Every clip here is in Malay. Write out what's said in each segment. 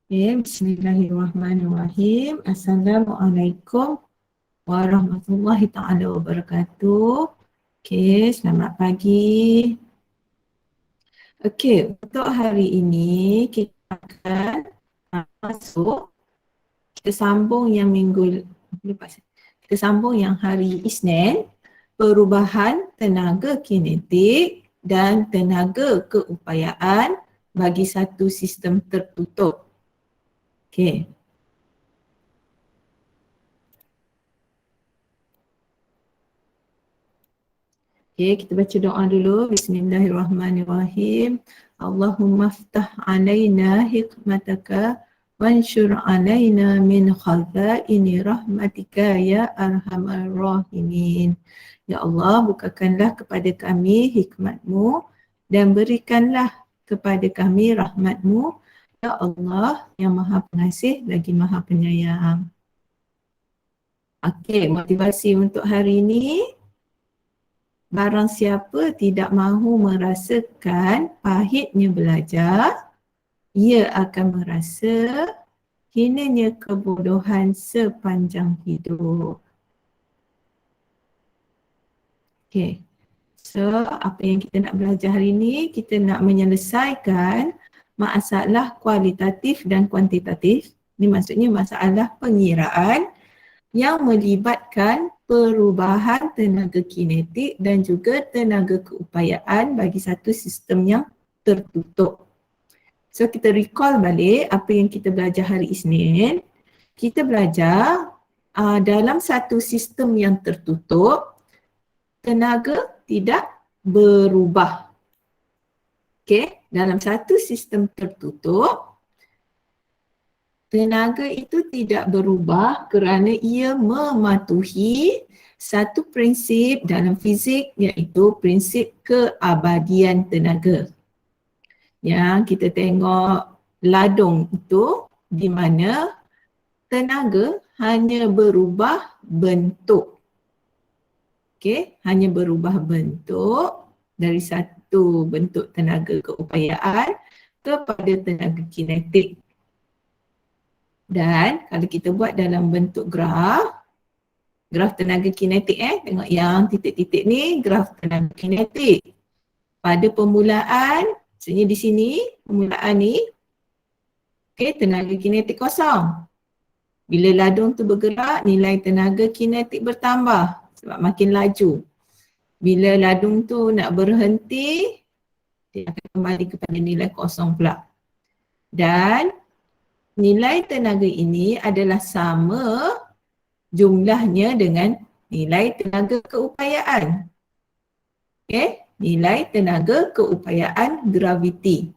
Okay, Bismillahirrahmanirrahim. Assalamualaikum warahmatullahi ta'ala wabarakatuh. Okay, selamat pagi. Okay, untuk hari ini kita akan masuk, kita sambung yang kita sambung yang hari Isnin, perubahan tenaga kinetik dan tenaga keupayaan bagi satu sistem tertutup. Okay. Okay, kita baca doa dulu. Bismillahirrahmanirrahim. Allahumma ftah alaina hikmataka wansyur alaina min khazaini rahmatika ya arhamar rahimin. Ya Allah, bukakanlah kepada kami hikmatmu dan berikanlah kepada kami rahmatmu. Ya Allah, yang maha pengasih lagi maha penyayang. Okey, motivasi untuk hari ini. Barang siapa tidak mahu merasakan pahitnya belajar, ia akan merasa hinanya kebodohan sepanjang hidup. Okay. So, apa yang kita nak belajar hari ini, kita nak menyelesaikan masalah kualitatif dan kuantitatif. Ini maksudnya masalah pengiraan yang melibatkan perubahan tenaga kinetik dan juga tenaga keupayaan bagi satu sistem yang tertutup. So kita recall balik apa yang kita belajar hari Isnin. Kita belajar dalam satu sistem yang tertutup, tenaga tidak berubah. Okay, dalam satu sistem tertutup, tenaga itu tidak berubah kerana ia mematuhi satu prinsip dalam fizik, iaitu prinsip keabadian tenaga. Yang kita tengok ladung itu di mana tenaga hanya berubah bentuk. Okey, hanya berubah bentuk dari satu bentuk tenaga keupayaan kepada tenaga kinetik. Dan kalau kita buat dalam bentuk graf tenaga kinetik, tengok yang titik-titik ni graf tenaga kinetik. Pada permulaan, maksudnya di sini, permulaan ni, tenaga kinetik kosong. Bila ladung tu bergerak, nilai tenaga kinetik bertambah sebab makin laju. Bila ladung tu nak berhenti, dia akan kembali kepada nilai kosong pula. Dan nilai tenaga ini adalah sama jumlahnya dengan nilai tenaga keupayaan. Nilai tenaga keupayaan graviti.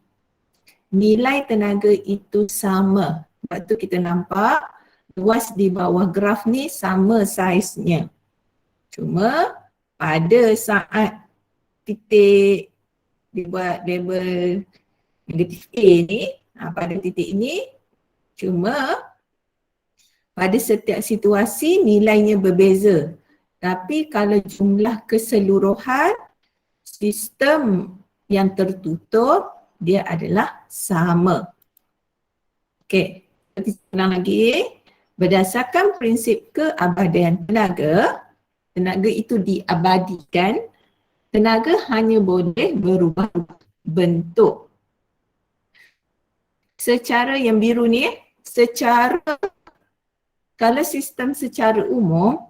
Nilai tenaga itu sama. Sebab tu kita nampak luas di bawah graf ni sama saiznya. Cuma pada saat titik dibuat label negatif A ni, pada titik ini, cuma pada setiap situasi nilainya berbeza. Tapi kalau jumlah keseluruhan sistem yang tertutup, dia adalah sama. Okey, kita ulang lagi. Berdasarkan prinsip keabadian tenaga, tenaga itu diabadikan, tenaga hanya boleh berubah bentuk. Secara yang biru ni, kalau sistem secara umum,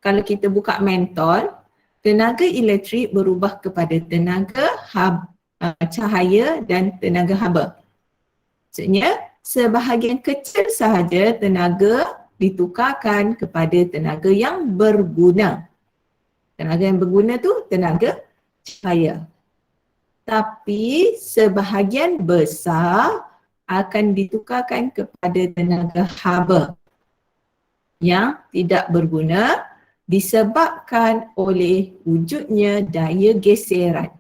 kalau kita buka mentol, tenaga elektrik berubah kepada tenaga cahaya dan tenaga haba. Maksudnya, sebahagian kecil sahaja tenaga ditukarkan kepada tenaga yang berguna. Tenaga yang berguna tu tenaga cahaya. Tapi sebahagian besar akan ditukarkan kepada tenaga haba yang tidak berguna disebabkan oleh wujudnya daya geseran.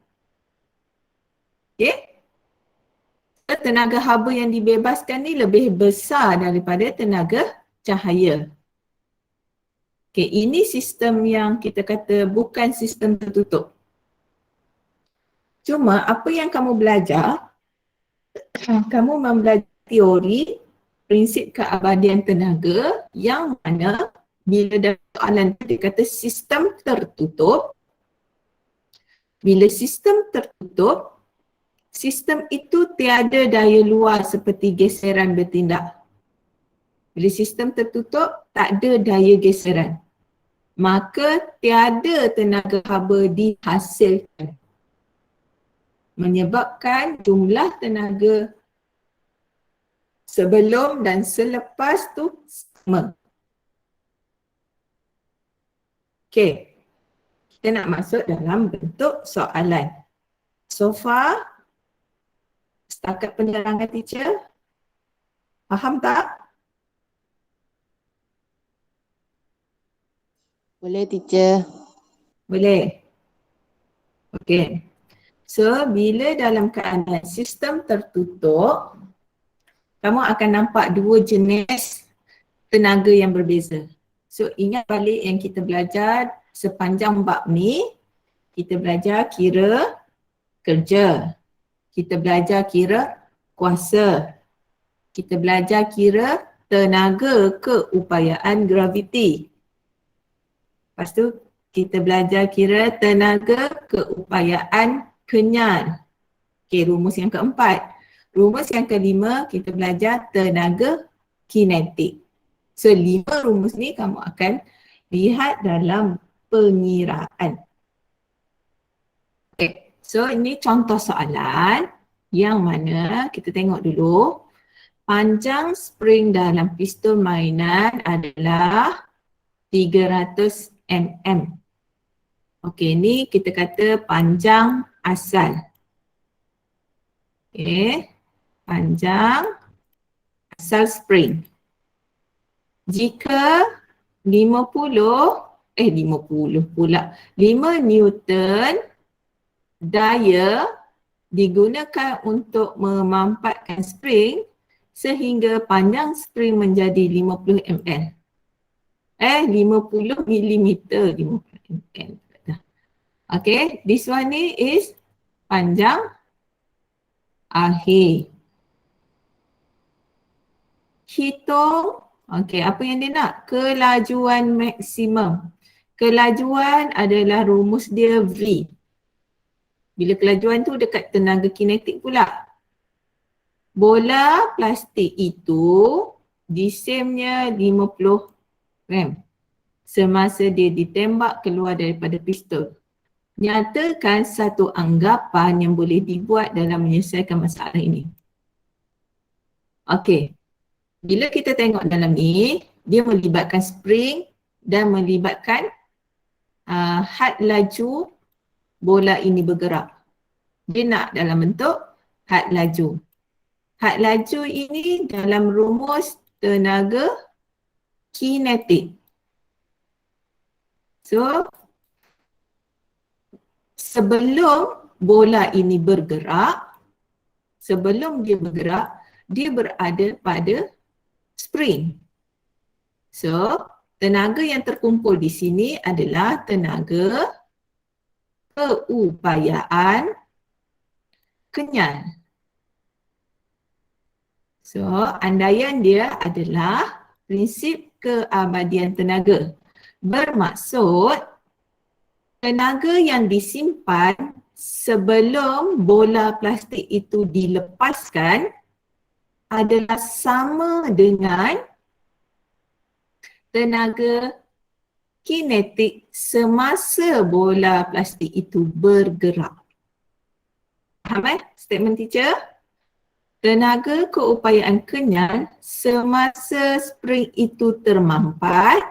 Tenaga haba yang dibebaskan ni lebih besar daripada tenaga cahaya. Ini sistem yang kita kata bukan sistem tertutup. Cuma apa yang kamu belajar kamu mempelajari teori prinsip keabadian tenaga yang mana bila dalam soalan dia kata sistem tertutup, bila sistem tertutup, sistem itu tiada daya luar seperti geseran bertindak. Bila sistem tertutup, tak ada daya geseran. Maka tiada tenaga haba dihasilkan. Menyebabkan jumlah tenaga sebelum dan selepas tu sama. Okey, kita nak masuk dalam bentuk soalan. So far, setakat penerangan teacher, faham tak? Boleh teacher. Boleh? Okey. So, bila dalam keadaan sistem tertutup, kamu akan nampak dua jenis tenaga yang berbeza. So, ingat balik yang kita belajar sepanjang bab ni, kita belajar kira kerja. Kita belajar kira kuasa. Kita belajar kira tenaga keupayaan graviti. Lepas tu kita belajar kira tenaga keupayaan kenyal. Okey, rumus yang keempat. Rumus yang kelima kita belajar tenaga kinetik. So 5 rumus ni kamu akan lihat dalam pengiraan. Okay, so ini contoh soalan yang mana kita tengok dulu. Panjang spring dalam pistol mainan adalah 300 mm. Okey, ni kita kata panjang asal. Okey, panjang asal spring. Jika 50 pula, 5 Newton daya digunakan untuk memampatkan spring sehingga panjang spring menjadi 50 ml. 50 millimeter, 50 ml. Okay, this one ni is panjang akhir. Hitung, okay, apa yang dia nak? Kelajuan maksimum. Kelajuan adalah rumus dia V. Bila kelajuan tu dekat tenaga kinetik pula. Bola plastik itu disemnya 50 gram semasa dia ditembak keluar daripada pistol. Nyatakan satu anggapan yang boleh dibuat dalam menyelesaikan masalah ini. Okey, bila kita tengok dalam ni, dia melibatkan spring dan melibatkan had laju bola ini bergerak. Dia nak dalam bentuk had laju. Had laju ini dalam rumus tenaga kinetik. So, sebelum bola ini bergerak, sebelum dia bergerak, dia berada pada spring. So, tenaga yang terkumpul di sini adalah tenaga keupayaan kenyal. So, andaian dia adalah prinsip keabadian tenaga. Bermaksud, tenaga yang disimpan sebelum bola plastik itu dilepaskan adalah sama dengan tenaga kinetik semasa bola plastik itu bergerak. Faham statement teacher? Tenaga keupayaan kenyal semasa spring itu termampat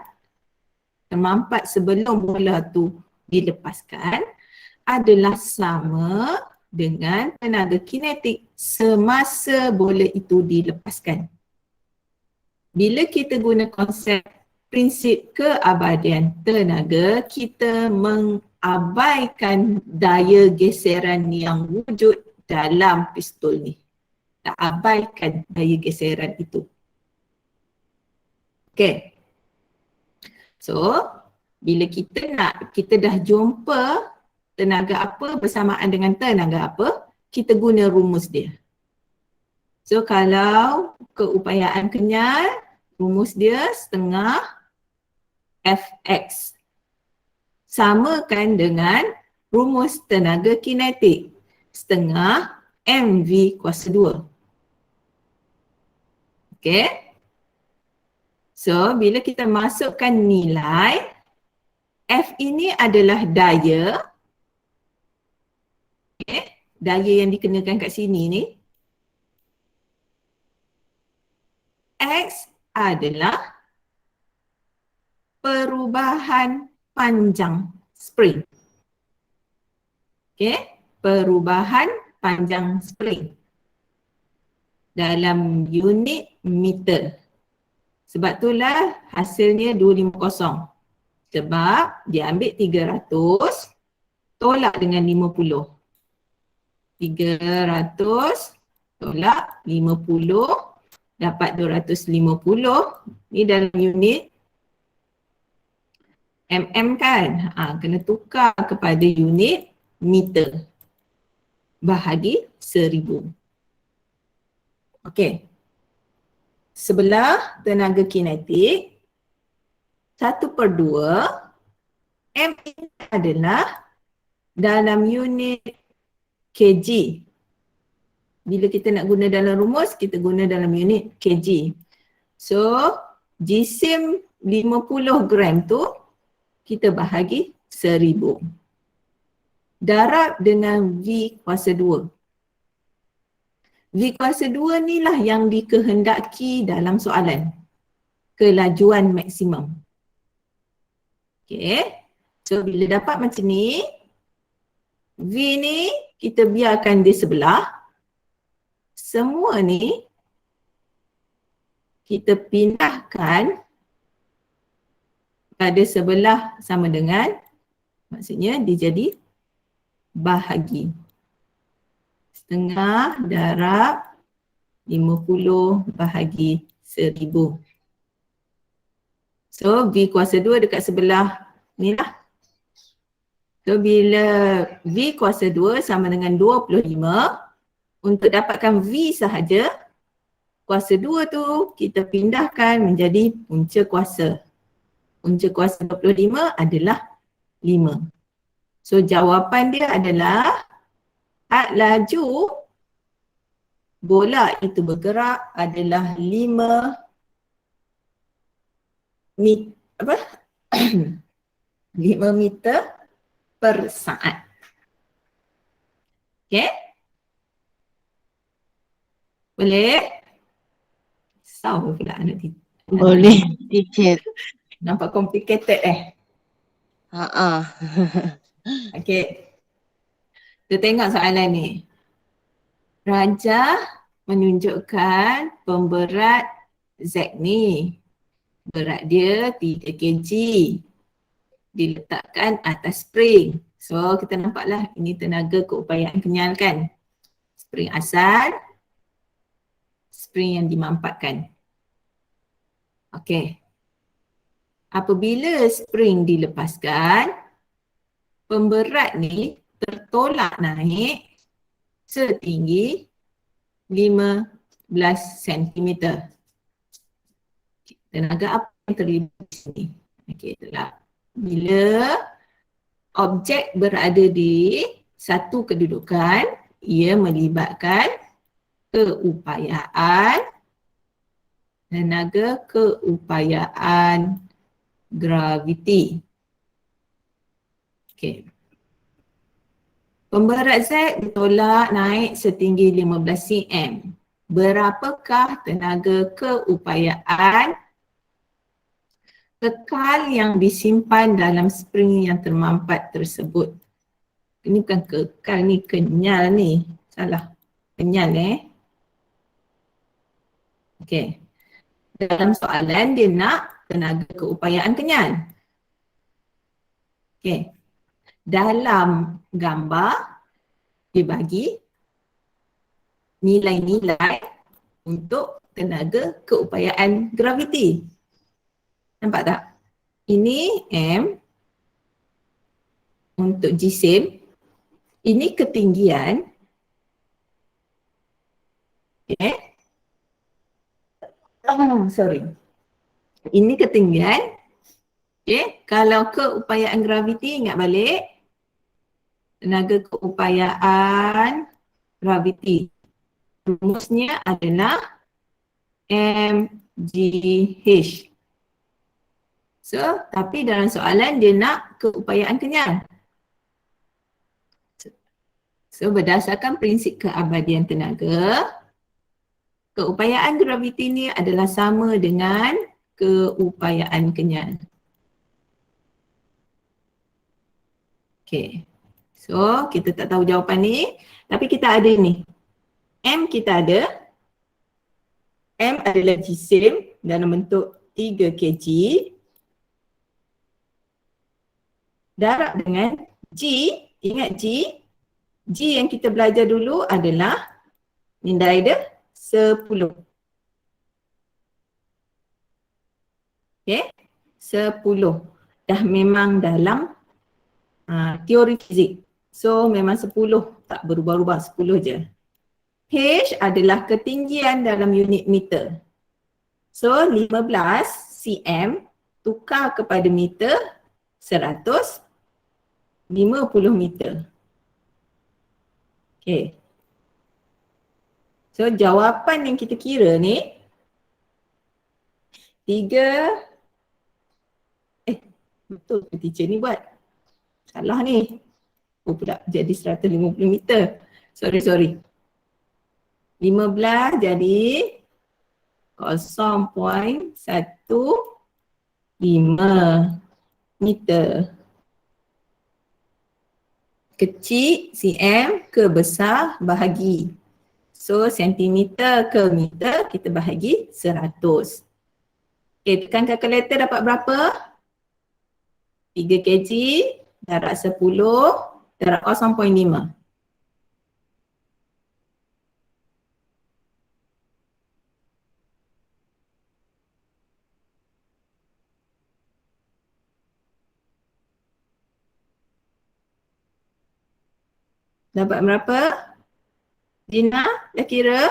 sebelum bola tu dilepaskan adalah sama dengan tenaga kinetik semasa bola itu dilepaskan. Bila kita guna konsep prinsip keabadian tenaga, kita mengabaikan daya geseran yang wujud dalam pistol ni. Tak abaikan daya geseran itu. Okay. So, bila kita dah jumpa tenaga apa bersamaan dengan tenaga apa, kita guna rumus dia. So kalau keupayaan kenyal, rumus dia setengah Fx. Samakan dengan rumus tenaga kinetik. Setengah mv kuasa 2. Okay. So bila kita masukkan nilai, F ini adalah daya. Okay. Daya yang dikenakan kat sini ni. X adalah perubahan panjang spring. Okay. Perubahan panjang spring dalam unit meter. Sebab itulah hasilnya 250. Sebab dia ambil 300 tolak dengan 50. 300 tolak 50 dapat 250. Ni dalam unit mm kan. Kena tukar kepada unit meter. Bahagi 1000. Okey. Sebelah tenaga kinetik 1/2 M ini adalah dalam unit kg. Bila kita nak guna dalam rumus, kita guna dalam unit kg. So, jisim 50 gram tu kita bahagi 1000. Darab dengan V kuasa 2. V kuasa 2 ni lah yang dikehendaki dalam soalan. Kelajuan maksimum. Okay. So bila dapat macam ni, V ni kita biarkan di sebelah. Semua ni kita pindahkan pada sebelah sama dengan, maksudnya dia jadi bahagi. Setengah darab 50 bahagi 1000. So V kuasa 2 dekat sebelah ni lah. So bila V kuasa 2 sama dengan 25, untuk dapatkan V sahaja, kuasa 2 tu kita pindahkan menjadi punca kuasa. Punca kuasa 25 adalah 5. So jawapan dia adalah had laju bola itu bergerak adalah 5 meter per saat. Okay? Boleh? Risau pula anak kita. Boleh, teacher. Nampak complicated Okay. Kita tengok soalan ni. Raja menunjukkan pemberat Z ni. Berat dia 3 kg. Diletakkan atas spring. So kita nampaklah ini tenaga keupayaan kenyal kan. Spring asal, spring yang dimampatkan. Okey. Apabila spring dilepaskan, pemberat ni tertolak naik setinggi 15 cm. Tenaga apa yang terlibat di sini? Okey, itulah. Bila objek berada di satu kedudukan, ia melibatkan keupayaan, tenaga keupayaan graviti. Okey. Pemberat Z ditolak naik setinggi 15 cm. Berapakah tenaga keupayaan kekal yang disimpan dalam spring yang termampat tersebut? Ini bukan kekal ni, kenyal ni. Salah. Kenyal Okey. Dalam soalan dia nak tenaga keupayaan kenyal. Okey. Dalam gambar dia bagi nilai-nilai untuk tenaga keupayaan graviti. Nampak tak? Ini M untuk jisim. Ini ketinggian. Okay. sorry. Ini ketinggian. Okay. Kalau keupayaan graviti, ingat balik. Tenaga keupayaan graviti. Rumusnya adalah mgh. So, tapi dalam soalan dia nak keupayaan kenyal. So, berdasarkan prinsip keabadian tenaga, keupayaan graviti ni adalah sama dengan keupayaan kenyal. Okay. So, kita tak tahu jawapan ni, tapi kita ada ni. M kita ada. M adalah jisim dalam bentuk 3 kg. Darab dengan G, ingat G. G yang kita belajar dulu adalah nilai dia 10. Okay, 10. Dah memang dalam teori fizik. So memang 10, tak berubah-ubah, 10 je. H adalah ketinggian dalam unit meter. So 15 cm tukar kepada meter 150 meter. Okay. So jawapan yang kita kira ni 3, betul ke teacher ni buat? Salah ni. Oh pula jadi 150 meter. Sorry. 15 jadi 0.15 meter. Kecil cm ke besar bahagi. So sentimeter ke meter kita bahagi 100. Okay, tekan kalkulator dapat berapa? 3 kg darab 10 darab 0.5. Dapat berapa? Dina, dah kira?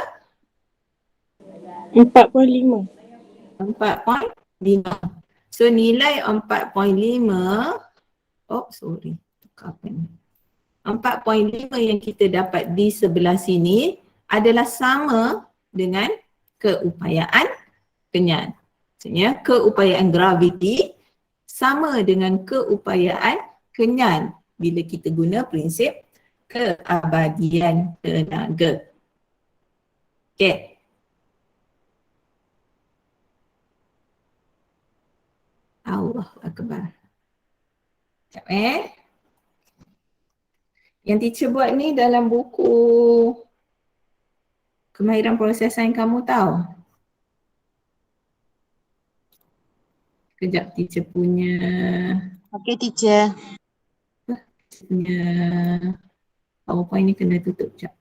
4.5. 4.5. So nilai 4.5, tukar pen. 4.5 yang kita dapat di sebelah sini adalah sama dengan keupayaan kenyal. Maksudnya keupayaan graviti sama dengan keupayaan kenyal bila kita guna prinsip keabadian tenaga. Okay. Allahu Akbar. Sekejap Yang teacher buat ni dalam buku kemahiran prosesan kamu tahu. Kejap teacher punya Teacher. PowerPoint ni kena tutup sekejap.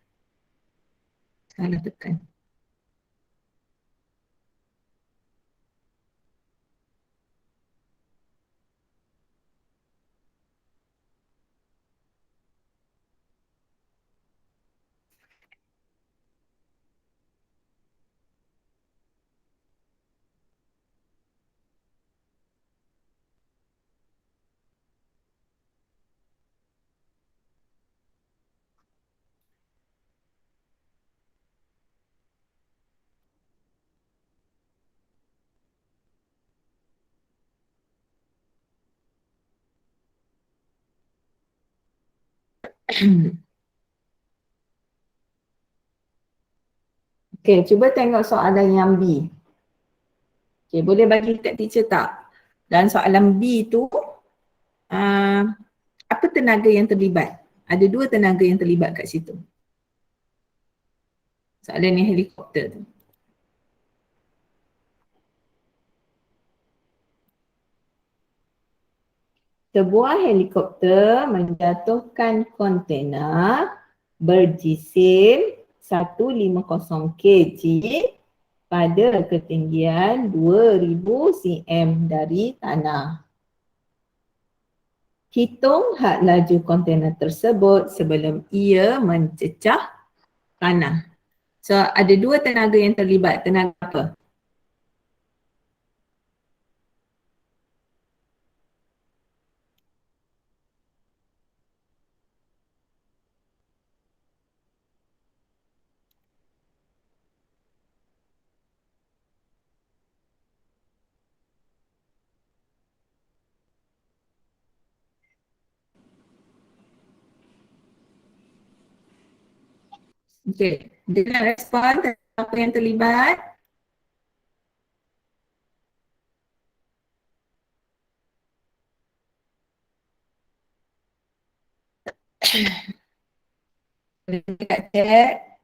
Salah tekan. Okay, cuba tengok soalan yang B. Okay, boleh bagi kat teacher tak? Dan soalan B tu, apa tenaga yang terlibat? Ada 2 tenaga yang terlibat kat situ. Soalan ni helikopter tu. Sebuah helikopter menjatuhkan kontena berjisim 150 kg pada ketinggian 2000 cm dari tanah. Hitung had laju kontena tersebut sebelum ia mencecah tanah. So ada 2 tenaga yang terlibat. Tenaga apa? Okey, dengan respon apa yang terlibat? Boleh dekat chat.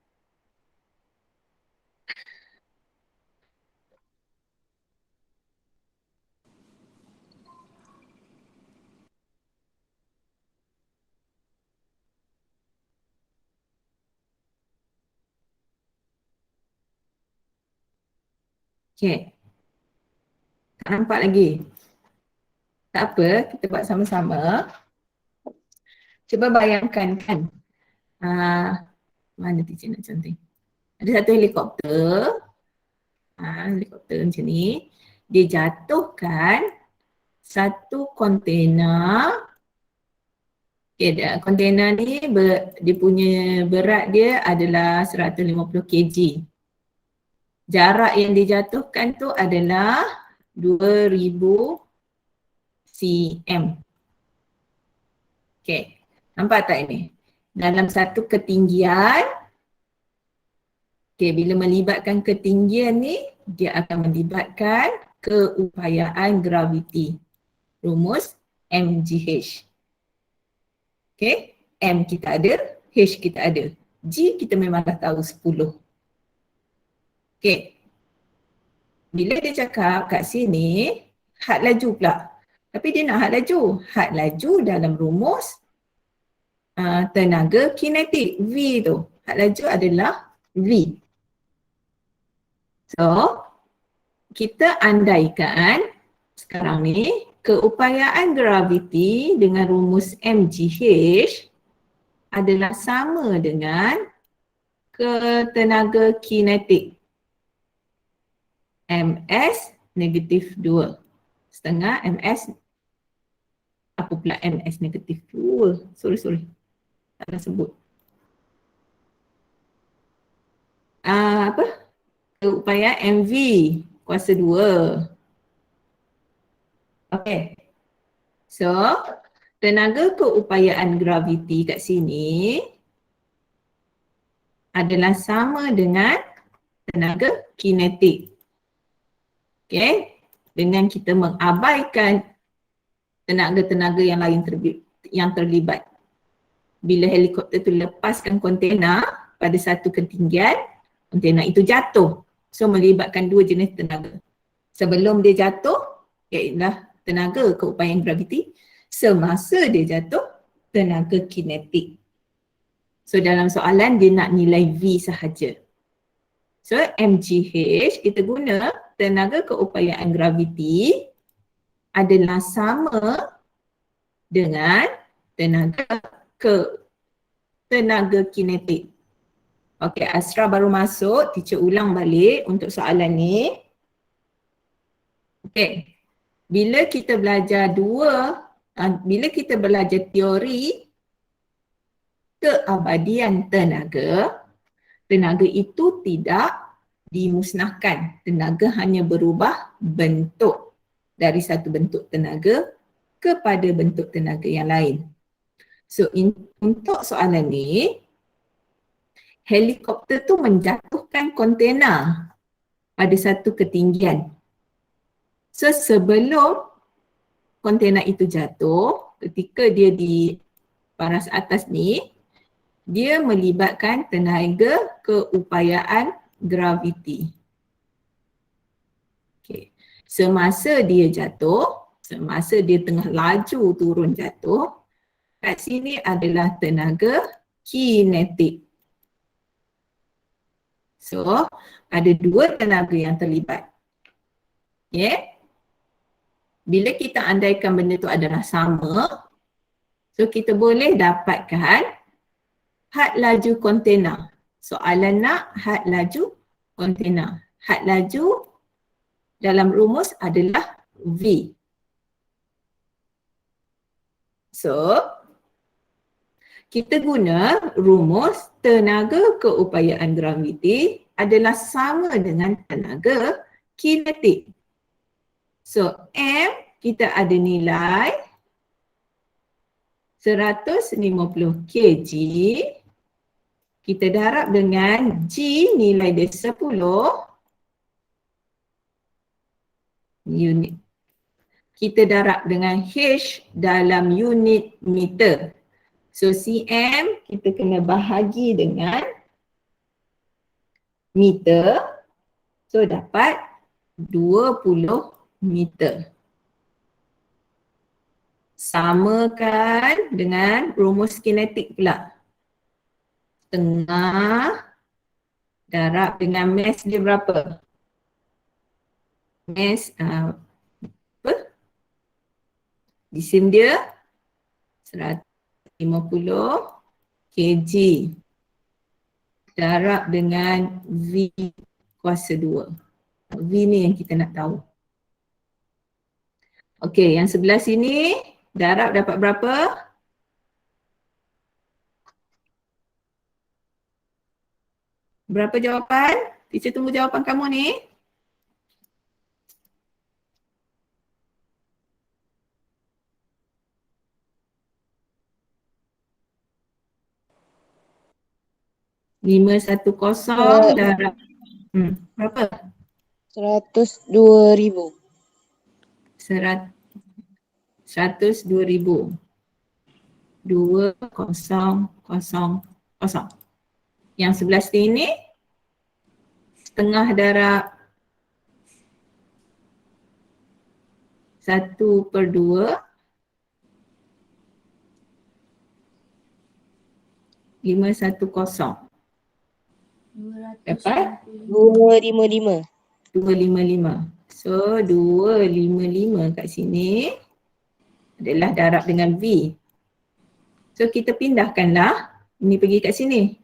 Okey, tak nampak lagi. Tak apa, kita buat sama-sama. Cuba bayangkan kan, mana teacher nak contoh? Ada satu helikopter, helikopter macam ni. Dia jatuhkan satu kontena. Okay, kontena ni dia punya berat dia adalah 150 kg. Jarak yang dijatuhkan tu adalah 2000 cm. Okay, nampak tak ini? Dalam satu ketinggian, okay, bila melibatkan ketinggian ni, dia akan melibatkan keupayaan graviti. Rumus MGH. Okay, M kita ada, H kita ada. G kita memang dah tahu 10. Okay, bila dia cakap kat sini, had laju pula. Tapi dia nak had laju. Had laju dalam rumus tenaga kinetik, V tu. Had laju adalah V. So, kita andaikan sekarang ni keupayaan graviti dengan rumus MGH adalah sama dengan tenaga kinetik MS negatif 2 setengah MS apa pula MS negatif 2. Sorry. Tak nak sebut. Apa? Keupayaan MV kuasa 2. Okay. So, tenaga keupayaan graviti kat sini adalah sama dengan tenaga kinetik. Okay. Dengan kita mengabaikan tenaga-tenaga yang lain yang terlibat. Bila helikopter tu lepaskan kontena pada satu ketinggian, kontena itu jatuh. So melibatkan dua jenis tenaga. Sebelum dia jatuh, iaitu tenaga keupayaan graviti. Semasa dia jatuh, tenaga kinetik. So dalam soalan dia nak nilai V sahaja. So MGH kita guna tenaga keupayaan graviti adalah sama dengan tenaga kinetik. Okey, Asra baru masuk, teacher ulang balik untuk soalan ni. Okey. Bila kita belajar teori keabadian tenaga, tenaga itu tidak dimusnahkan. Tenaga hanya berubah bentuk dari satu bentuk tenaga kepada bentuk tenaga yang lain. So untuk soalan ni, helikopter tu menjatuhkan kontena pada satu ketinggian. So sebelum kontena itu jatuh, ketika dia di paras atas ni, dia melibatkan tenaga keupayaan graviti. Okay. Semasa dia jatuh, semasa dia tengah laju turun jatuh, kat sini adalah tenaga kinetik. So, ada dua tenaga yang terlibat. Okay. Bila kita andaikan benda tu adalah sama, so kita boleh dapatkan had laju kontena. Soalan nak had laju kontena. Had laju dalam rumus adalah V. So, kita guna rumus tenaga keupayaan graviti adalah sama dengan tenaga kinetik. So, M kita ada nilai 150 kg kita darab dengan G nilai dia 10 unit. Kita darab dengan H dalam unit meter. So cm kita kena bahagi dengan meter. So dapat 20 meter. Samakan dengan rumus kinetik pula. Tengah darab dengan mass dia berapa? Mass apa? Jisim dia 150 kg darab dengan V kuasa 2. V ni yang kita nak tahu. Okey, yang sebelah sini darab dapat berapa? Berapa jawapan? Teacher tunggu jawapan kamu ni. Lima satu kosong darab berapa? 102,000. 102,000. 2000. Yang sebelah sini setengah darab 1/2 510. Dapat 255. 255. So 255 kat sini adalah darab dengan V. So kita pindahkanlah ini pergi kat sini.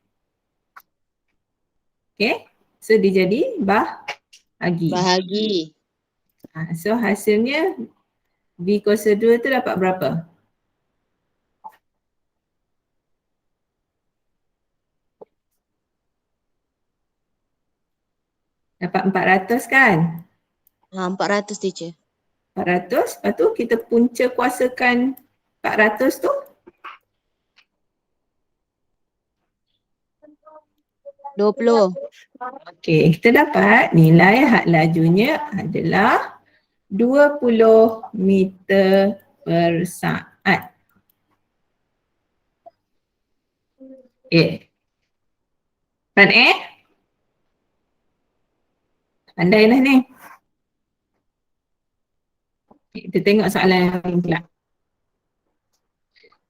Okay. So dia jadi bahagi. Bahagi. So hasilnya V kuasa 2 tu dapat berapa? Dapat 400 kan? 400 teacher. 400, lepas tu kita punca kuasakan 400 tu 20. okey, kita dapat nilai had lajunya adalah 20 meter per saat. Kan pandai lah ni. Kita tengok soalan yang lain pula.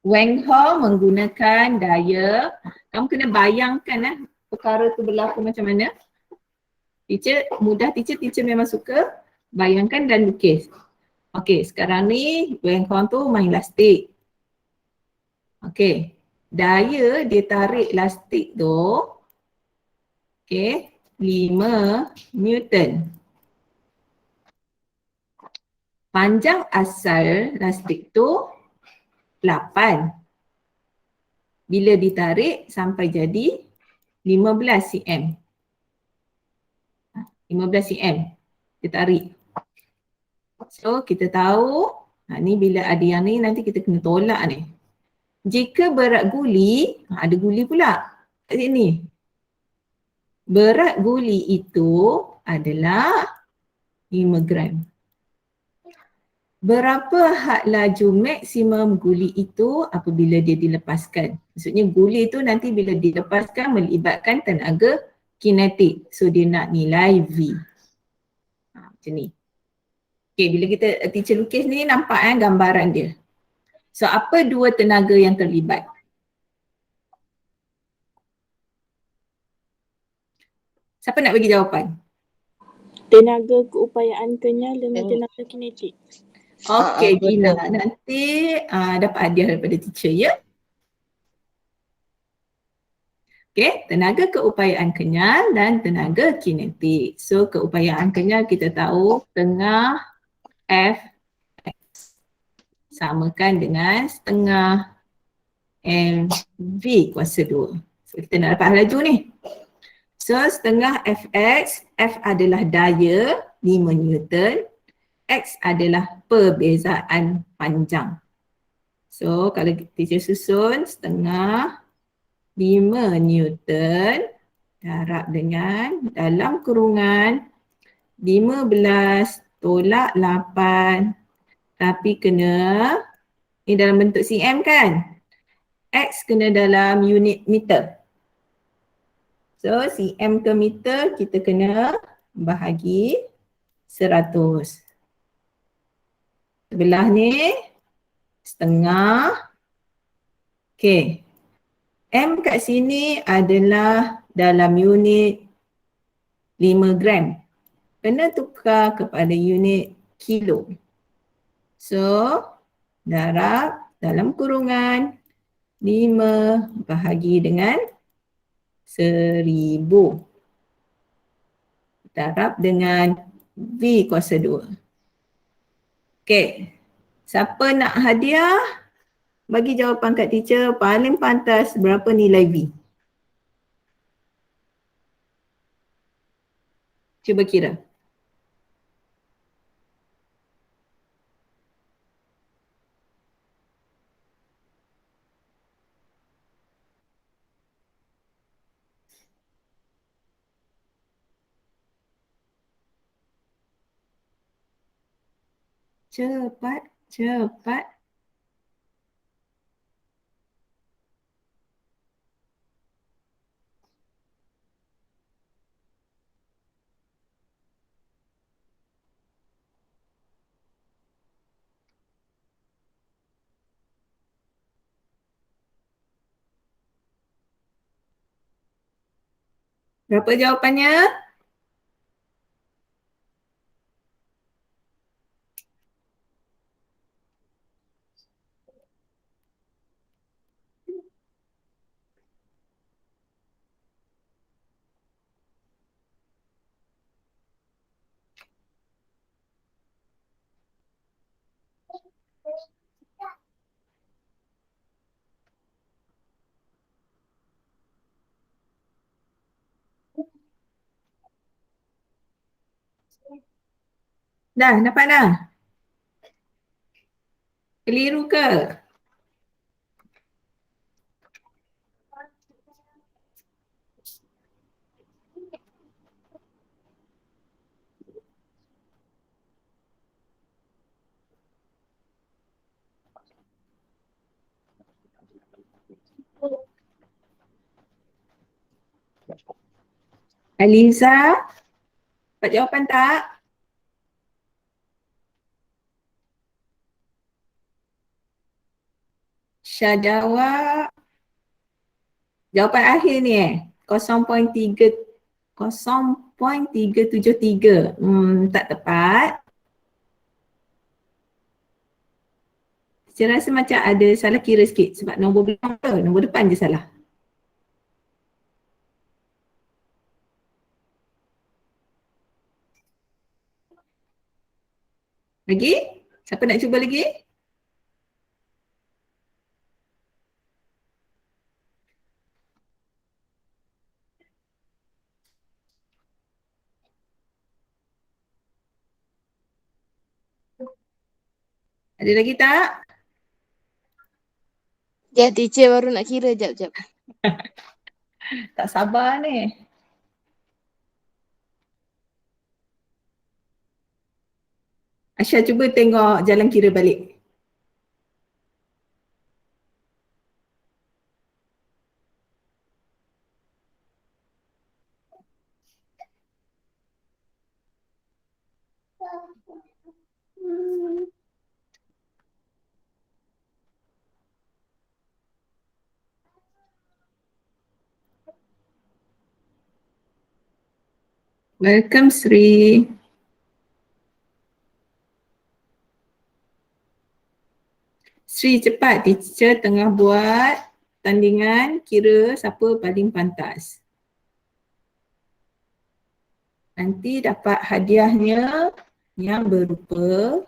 Wang Ho menggunakan daya, kamu kena bayangkan perkara tu berlaku macam mana. Teacher memang suka bayangkan dan lukis. Okey, sekarang ni Wang Ho tu main lastik. Okey, daya dia tarik lastik tu, okey, 5 Newton. Panjang asal lastik tu 8. Bila ditarik sampai jadi 15 cm. 15 cm dia tarik. So kita tahu ni bila ada yang ni nanti kita kena tolak ni. Jika berat guli, ada guli pula kat sini. Berat guli itu adalah 5 gram. Berapa had laju maksimum guli itu apabila dia dilepaskan? Maksudnya guli itu nanti bila dilepaskan melibatkan tenaga kinetik. So dia nak nilai V. Macam ni. Okay, bila kita teacher lukis ni nampak gambaran dia. So apa dua tenaga yang terlibat? Siapa nak bagi jawapan? Tenaga keupayaan kenyal dengan tenaga kinetik. Okey, Gina. betul. Nanti dapat hadiah daripada teacher ya. Okey, tenaga keupayaan kenyal dan tenaga kinetik. So keupayaan kenyal kita tahu tengah F samakan dengan setengah mv kuasa 2. So kita nak dapat laju ni. So setengah Fx, F adalah daya 5 Newton, X adalah perbezaan panjang. So kalau teacher susun setengah 5 Newton darab dengan dalam kurungan 15 tolak 8 tapi kena ni dalam bentuk cm kan? X kena dalam unit meter. So cm ke meter kita kena bahagi 100. Sebelah ni setengah. Okay. M kat sini adalah dalam unit 5 gram. Kena tukar kepada unit kilo. So, darab dalam kurungan 5 bahagi dengan 1000. Darab dengan V kuasa 2. Okay. Siapa nak hadiah? Bagi jawapan kat teacher paling pantas berapa nilai V? Cuba kira. Cepat, cepat. Berapa jawapannya? Dah, dapat dah? Keliru ke? Aliza, dapat jawapan tak? Syah jawab. Jawapan akhir ni 0.373. Tak tepat. Saya rasa macam ada salah kira sikit sebab nombor belakang ke, nombor depan je salah. Lagi? Siapa nak cuba lagi? Ada lagi tak? Ya, teacher baru nak kira. Jap. Tak sabar ni. Aisyah cuba tengok jalan kira balik. Welcome Sri. Sri cepat, teacher tengah buat tandingan kira siapa paling pantas. Nanti dapat hadiahnya yang berupa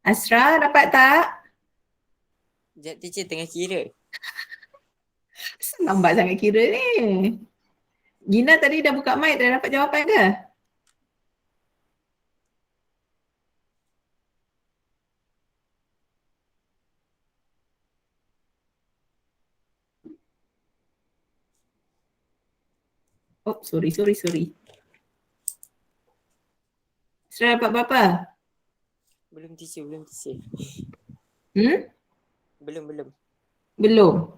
Asra, dapat tak? Sekejap teacher tengah kira. Lambat sangat kira ni. Gina tadi dah buka mic, dah dapat jawapan ke? Oh, sorry. Sarah dapat berapa? Belum teacher. Hmm? Belum. Belum. Belum.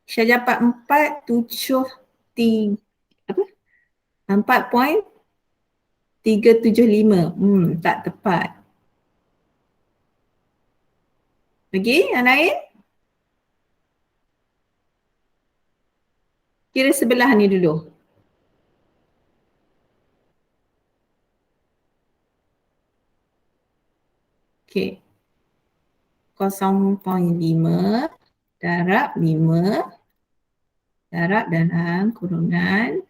Syah dapat 4.7 apa? 4.375. Tak tepat. Lagi yang lain? Kira sebelah ni dulu. Okey. 0.5 darab 5 darab dalam kurungan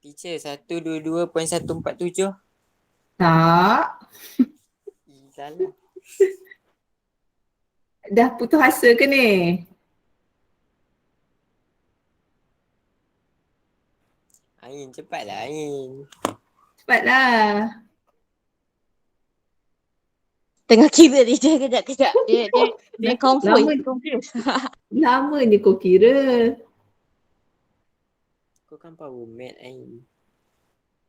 Teacher 122.147. tak. Salah. Dah putus asa ke ni? Ain, cepatlah Ain. Cepatlah. Tengah kira teacher kejap. Dia confuse. Lama ni kau kira. Kau kan power mat Ain.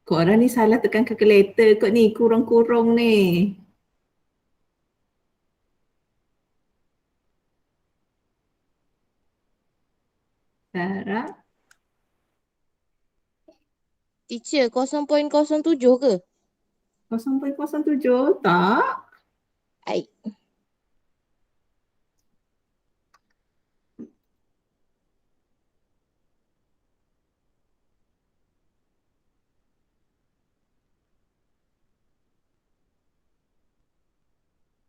Kau orang ni salah tekan kalkulator kot ni. Kurung-kurung ni. Darab Teacher 0.07 ke? 0.07. Tak. Ai.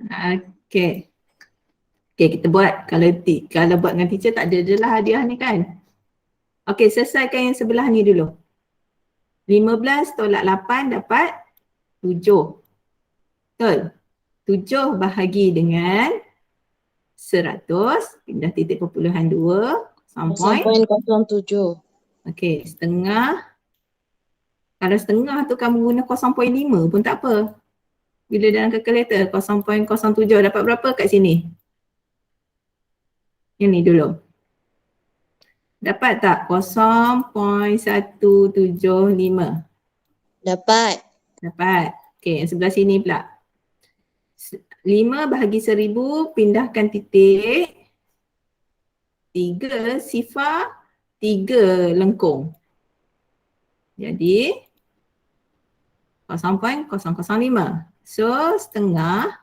Okey. Okey, kita buat. Kalau buat dengan teacher tak ada je lah hadiah ni kan. Okey, selesaikan yang sebelah ni dulu. 15 tolak 8 dapat 7. Betul? 7 bahagi dengan 100, pindah titik perpuluhan 2, 0.07. Okey, setengah. Kalau setengah tu kamu guna 0.5 pun tak apa. Bila dalam kalkulator 0.07 dapat berapa kat sini? Yang ni dulu. Dapat tak? 0.175. Dapat. Dapat. Okey, yang sebelah sini pula. 5 bahagi 1000, pindahkan titik. 3 sifar, 3 lengkung. Jadi 0.005. So setengah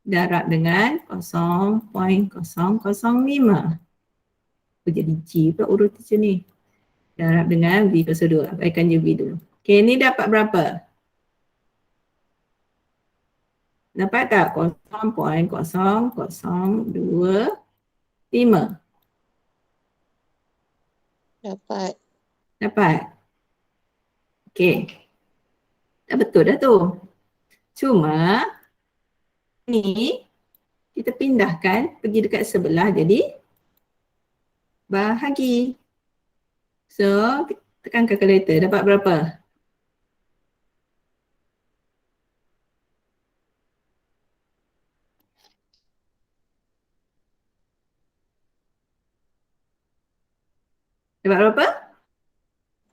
darab dengan 0.005. Apa jadi G pula urut macam ni. Darab dengan V kuasa 2. Abaikan je V dulu. Okay, ni dapat berapa? Dapat tak? 0.0025. Dapat. Dapat. Okay. Dah betul dah tu. Cuma ni kita pindahkan pergi dekat sebelah jadi bahagi. So tekan kalkulator dapat berapa? Dapat berapa?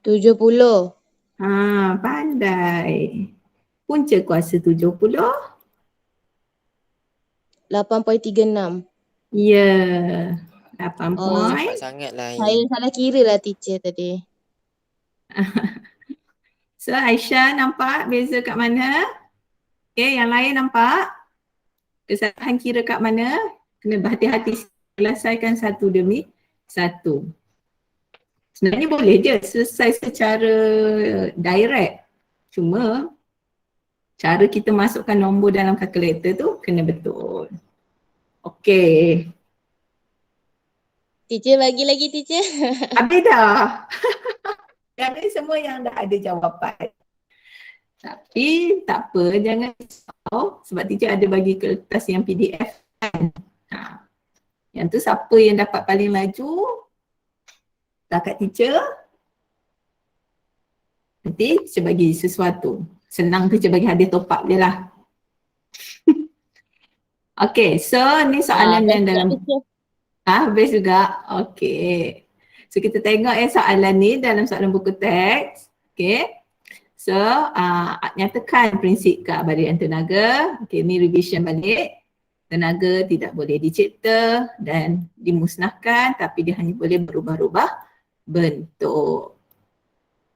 70. Pandai. Punca kuasa 70. 8.36. Ya. 8 Oh, point. Cepat sangat lah Saya Ain. salah kira lah teacher tadi. So Aisyah nampak beza kat mana? Okay, yang lain nampak? Kesalahan kira kat mana? Kena berhati-hati selesaikan satu demi satu. Sebenarnya boleh je selesai secara direct. Cuma cara kita masukkan nombor dalam kalkulator tu kena betul. Okey. Teacher bagi lagi teacher. Habis dah. Yang ni semua yang dah ada jawapan. Tapi tak apa, jangan risau sebab teacher ada bagi kertas yang PDF kan. Yang tu siapa yang dapat paling laju dekat teacher, nanti teacher bagi sesuatu. Senang teacher bagi hadiah top up je lah. Okay, so ni soalan yang dalam best juga. Okay. So kita tengok soalan ni dalam soalan buku teks. Okay. So nyatakan prinsip keabadian tenaga. Okay, ni revision balik. Tenaga tidak boleh dicipta dan dimusnahkan tapi dia hanya boleh berubah-ubah bentuk.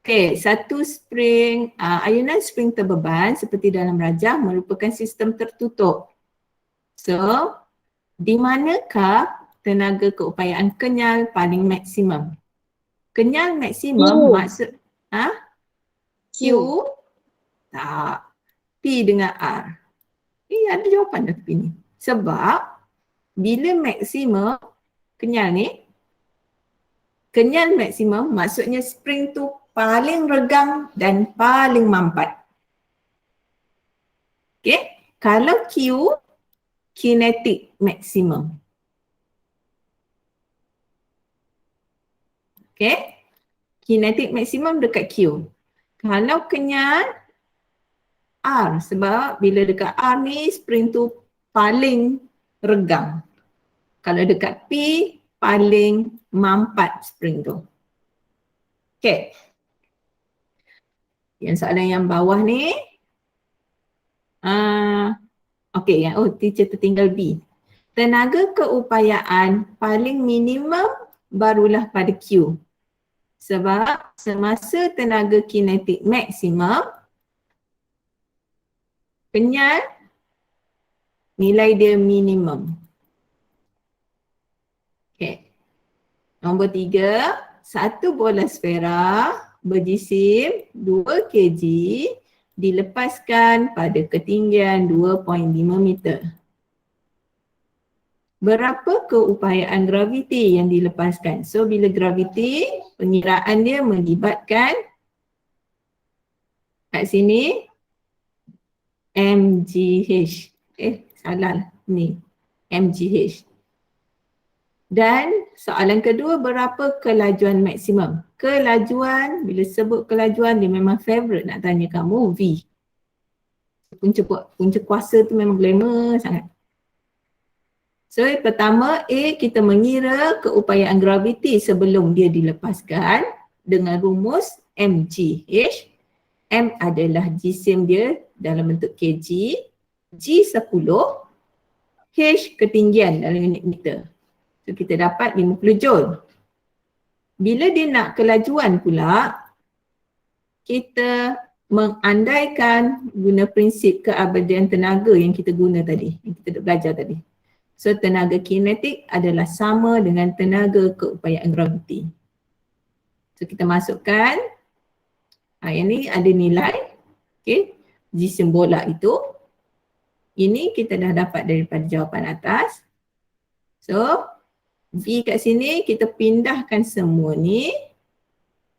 Okay, satu spring, ayunan spring terbeban seperti dalam rajah merupakan sistem tertutup. So, di manakah tenaga keupayaan kenyal paling maksimum? Kenyal maksimum maksud Q? Tak. P dengan R. Ada jawapan dah tepi ni. Sebab bila maksimum kenyal ni, kenyal maksimum maksudnya spring tu paling regang dan paling mampat. Okay. Kalau Q, kinetic maksimum. Okay. Kinetic maksimum dekat Q. Kalau kenyal R, sebab bila dekat R ni spring tu paling regang. Kalau dekat P, paling mampat spring tu. Okay. Yang soalan yang bawah ni. Okay, teacher tertinggal B. Tenaga keupayaan paling minimum barulah pada Q. Sebab semasa tenaga kinetik maksimum, kenyal nilai dia minimum. Okay. Nombor 3, satu bola sfera berjisim 2 kg dilepaskan pada ketinggian 2.5 meter. Berapa keupayaan graviti yang dilepaskan? So bila graviti, pengiraan dia melibatkan kat sini mgh. Salah ni. mgh. Dan soalan kedua, berapa kelajuan maksimum? Kelajuan, bila sebut kelajuan dia memang favourite nak tanya kamu, V. Punca kuasa tu memang glamour sangat. So pertama, kita mengira keupayaan graviti sebelum dia dilepaskan dengan rumus mgh. M adalah jisim dia dalam bentuk kg, G 10, H ketinggian dalam unit meter. So kita dapat 50 joule. Bila dia nak kelajuan pula, kita mengandaikan guna prinsip keabadian tenaga yang kita guna tadi, yang kita belajar tadi. So tenaga kinetik adalah sama dengan tenaga keupayaan graviti. So kita masukkan, yang ni ada nilai, okay, jisim bola itu. Ini kita dah dapat daripada jawapan atas. So V kat sini kita pindahkan semua ni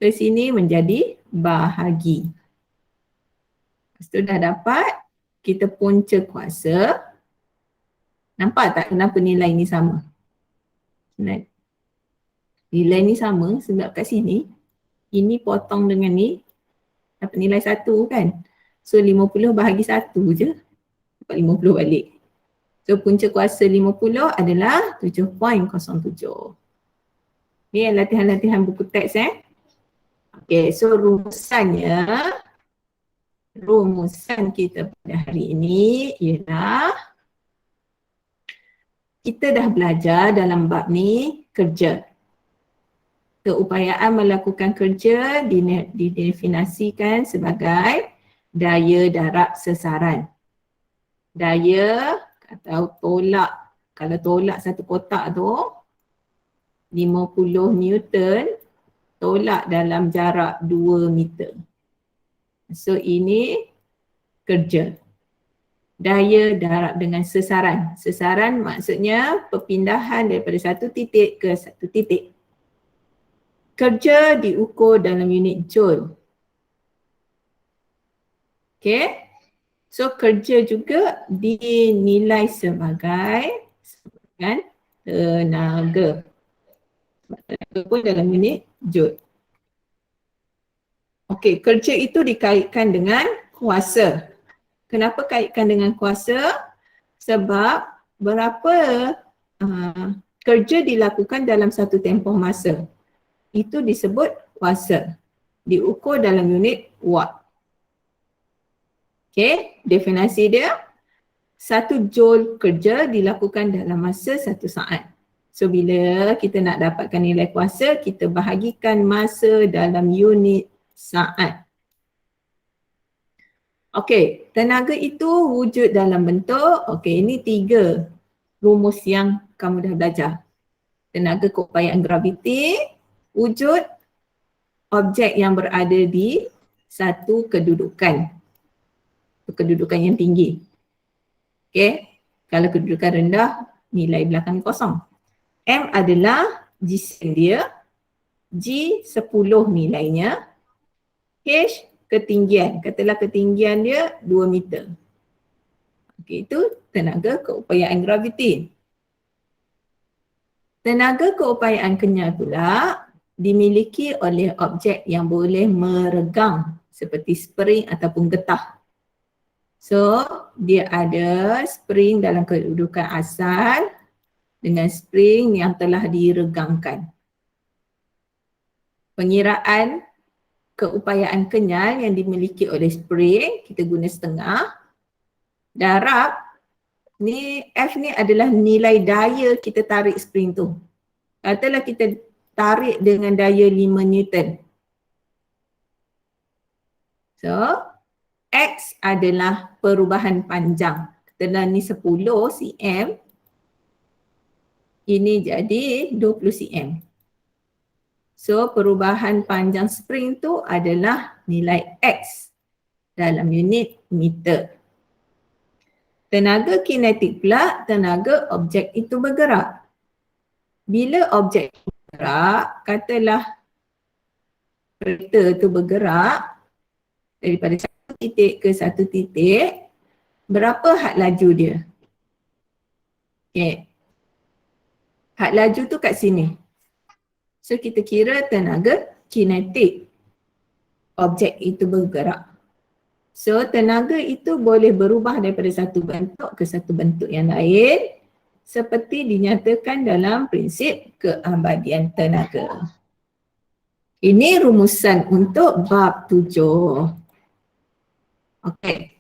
ke sini menjadi bahagi. Lepas tu dah dapat, kita punca kuasa. Nampak tak kenapa nilai ni sama? Nilai ni sama sebab kat sini, ini potong dengan ni, dapat nilai 1 kan? So 50 bahagi 1 je, dapat 50 balik. So punca kuasa 50 adalah 7.07. Ni latihan-latihan buku teks Okay, so rumusan kita pada hari ini ialah kita dah belajar dalam bab ni kerja. Keupayaan melakukan kerja didefinisikan sebagai daya darab sasaran. Daya atau tolak, kalau tolak satu kotak tu 50 Newton tolak dalam jarak 2 meter. So ini kerja. Daya darab dengan sesaran. Sesaran maksudnya perpindahan daripada satu titik ke satu titik. Kerja diukur dalam unit joule. Okay. So kerja juga dinilai sebagai tenaga. Tenaga pun dalam unit joule. Okay, kerja itu dikaitkan dengan kuasa. Kenapa kaitkan dengan kuasa? Sebab berapa kerja dilakukan dalam satu tempoh masa. Itu disebut kuasa. Diukur dalam unit watt. Okay, definisi dia. 1 joule kerja dilakukan dalam masa 1 saat. So bila kita nak dapatkan nilai kuasa, kita bahagikan masa dalam unit saat. Okey, tenaga itu wujud dalam bentuk, okey ini 3 rumus yang kamu dah belajar. Tenaga keupayaan graviti, wujud objek yang berada di satu kedudukan. Kedudukan yang tinggi. Okey, kalau kedudukan rendah, nilai belakang kosong. M adalah jisim dia, G 10 nilainya, H ketinggian, katalah ketinggian dia 2 meter. Okey, itu tenaga keupayaan graviti. Tenaga keupayaan kenyal pula dimiliki oleh objek yang boleh meregang seperti spring ataupun getah. So, dia ada spring dalam kedudukan asal dengan spring yang telah diregangkan. Pengiraan keupayaan kenyal yang dimiliki oleh spring, kita guna setengah. Darab, ni F ni adalah nilai daya kita tarik spring tu. Katalah kita tarik dengan daya 5 Newton. So, X adalah perubahan panjang. Katalah ni 10 cm, ini jadi 20 cm. So, perubahan panjang spring tu adalah nilai X dalam unit meter. Tenaga kinetik pula, tenaga objek itu bergerak. Bila objek bergerak, katalah kereta tu bergerak daripada satu titik ke satu titik, berapa had laju dia? Okay. Had laju tu kat sini. So kita kira tenaga kinetik objek itu bergerak. So tenaga itu boleh berubah daripada satu bentuk ke satu bentuk yang lain seperti dinyatakan dalam prinsip keabadian tenaga. Ini rumusan untuk bab 7. Okey.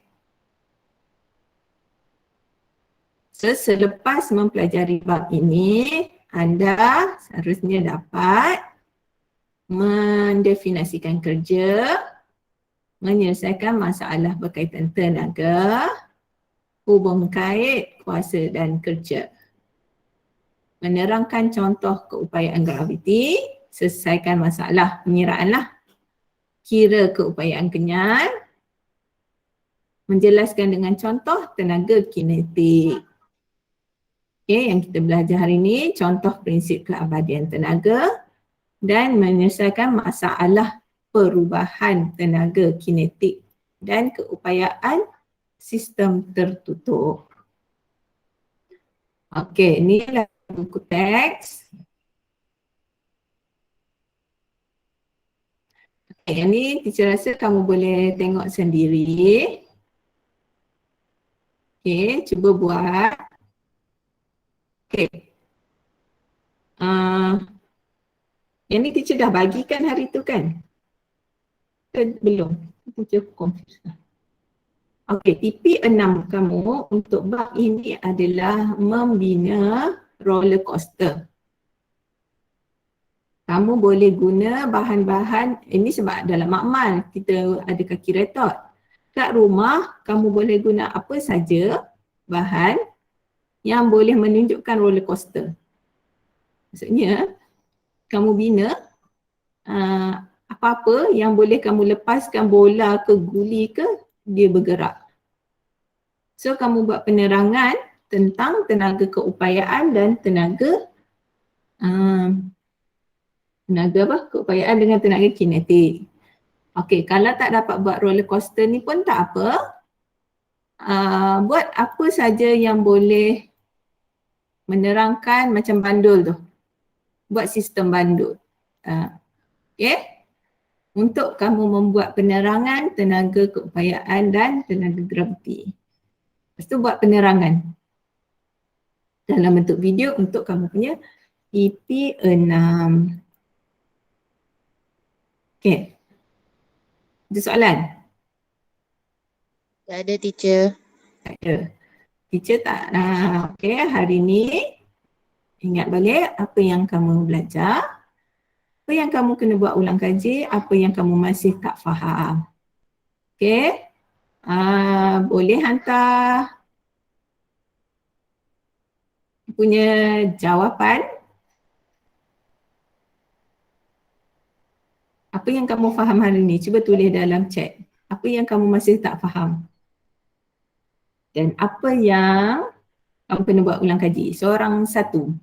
So selepas mempelajari bab ini, anda seharusnya dapat mendefinisikan kerja, menyelesaikan masalah berkaitan tenaga, hubung kait, kuasa dan kerja. Menerangkan contoh keupayaan graviti, selesaikan masalah pengiraan lah. Kira keupayaan kenyal, menjelaskan dengan contoh tenaga kinetik. Okay, yang kita belajar hari ini, contoh prinsip keabadian tenaga dan menyelesaikan masalah perubahan tenaga kinetik dan keupayaan sistem tertutup. Okey, inilah buku teks. Okay, yang ni teacher rasa kamu boleh tengok sendiri. Okey, cuba buat. Okey. Yang ni teacher dah bagikan hari tu kan? Belum? Teacher confuse. Okey, TP 6 kamu untuk bab ini adalah membina roller coaster. Kamu boleh guna bahan-bahan, ini sebab dalam makmal kita ada kaki retot. Kat rumah kamu boleh guna apa saja bahan yang boleh menunjukkan roller coaster. Maksudnya kamu bina apa-apa yang boleh kamu lepaskan bola ke guli ke, dia bergerak. So kamu buat penerangan tentang tenaga keupayaan dan tenaga keupayaan dengan tenaga kinetik. Okey, kalau tak dapat buat roller coaster ni pun tak apa. Buat apa saja yang boleh menerangkan macam bandul tu. Buat sistem bandul. Okey. Untuk kamu membuat penerangan tenaga keupayaan dan tenaga graviti. Lepas tu buat penerangan dalam bentuk video untuk kamu punya EP6. Okey. Ada soalan? Tak ada teacher. Tak ada. Teacher tak. Okey, hari ni ingat balik apa yang kamu belajar, apa yang kamu kena buat ulang kaji, apa yang kamu masih tak faham. Okey. Boleh hantar punya jawapan. Apa yang kamu faham hari ni? Cuba tulis dalam chat. Apa yang kamu masih tak faham? Dan apa yang kamu kena buat ulang kaji? Seorang satu.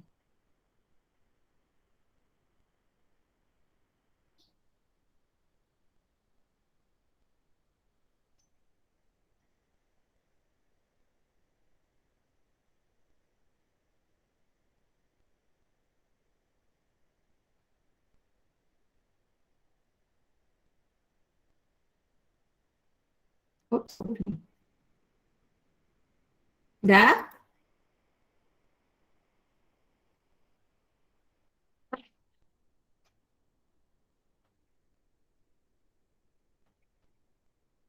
Oops, sorry. Dah?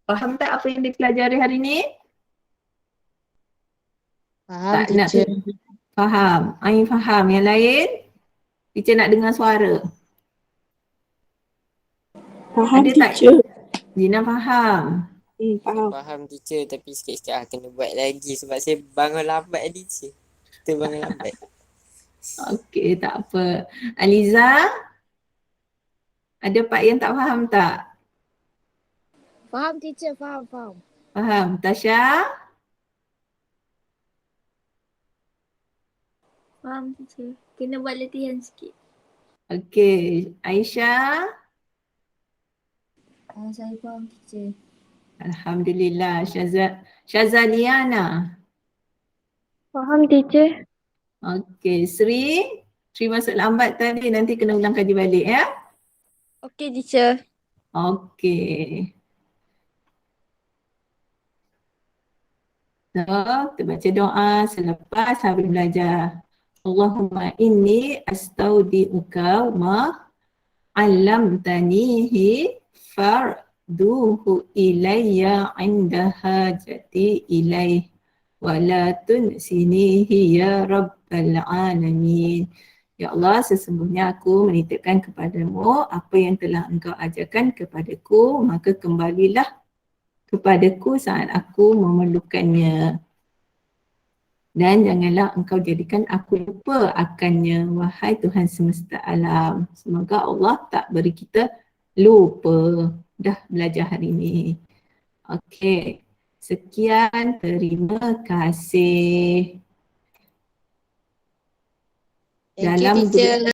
Faham tak apa yang dipelajari hari ni? Faham Tak nak teacher. faham. Ain faham. Yang lain? Teacher nak dengar suara. Faham Ada tak? teacher. Dina faham. Faham. Faham teacher tapi sikit-sikit kena buat lagi sebab saya bangun lambat teacher. Kita bangun lambat. Okey, tak apa. Aliza? Ada part yang tak faham tak? Faham teacher, faham. Faham. Tasha? Faham teacher. Kena buat latihan sikit. Okey. Aisyah? Saya faham teacher. Alhamdulillah. Syazaliana? Faham teacher. Okey. Sri? Sri masuk lambat tadi. Nanti kena ulang kaji balik ya. Okey teacher. Okey. So, kita baca doa selepas habis belajar. Allahumma inni astaudi'uka ma 'allamtanihi farduhu ilayya 'inda hajati ilaih wa la tunsinihi ya rabbal alamin. Ya Allah, sesungguhnya aku menitipkan kepadamu apa yang telah engkau ajarkan kepadaku, maka kembalilah kepadaku saat aku memerlukannya. Dan janganlah engkau jadikan aku lupa akannya, wahai Tuhan semesta alam. Semoga Allah tak beri kita lupa. Dah belajar hari ini. Okey. Sekian, terima kasih. Thank you teacher.